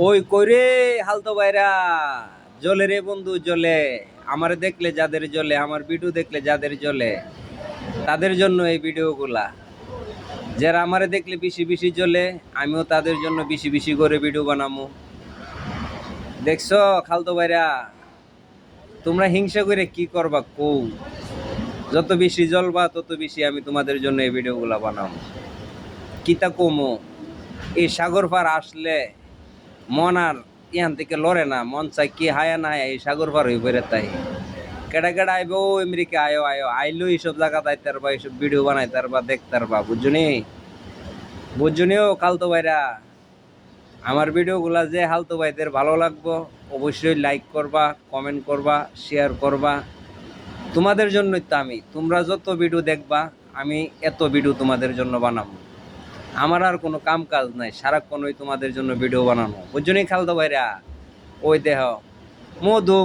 ওই কইরে হালতো ভাইরা জ্বলে রে বন্ধু জ্বলে। আমারে দেখলে যাদের জ্বলে, আমার ভিডিও দেখলে যাদের জ্বলে, তাদের জন্য এই ভিডিওগুলা। যারা আমারে দেখলে বেশি বেশি জ্বলে, আমিও তাদের জন্য বেশি বেশি করে ভিডিও বানামু। দেখছো খালতো ভাইরা, তোমরা হিংসা করে কি করবা কৌ? যত বেশি জ্বলবা তত বেশি আমি তোমাদের জন্য এই ভিডিওগুলা বানাবো। কিতা কমো, এই সাগর পার আসলে মন আর ইয়ান থেকে লড়ে না, মন চাই কি হায়া না হায়া এই সাগর পার হয়ে বেড়ে তাই। কেডা কেডা আইব ও আমেরিকা আয়ো আয়ো আইলো এইসব জায়গা যাইতার বা এইসব ভিডিও বানাইতার বা দেখতার বা বুঝছনি বুঝছনিও খালতো ভাইরা। আমার ভিডিওগুলা যে হালতো ভাইদের ভালো লাগবো অবশ্যই লাইক করবা, কমেন্ট করবা, শেয়ার করবা। তোমাদের জন্যই তো আমি, তোমরা যত ভিডিও দেখবা আমি এত ভিডিও তোমাদের জন্য বানাবো। আমার আর কোনো কাম কাজ নাই, সারাক্ষণ ওই তোমাদের জন্য ভিডিও বানানো বুঝছনি খালতো ভাইরা। ওই দেহ মধু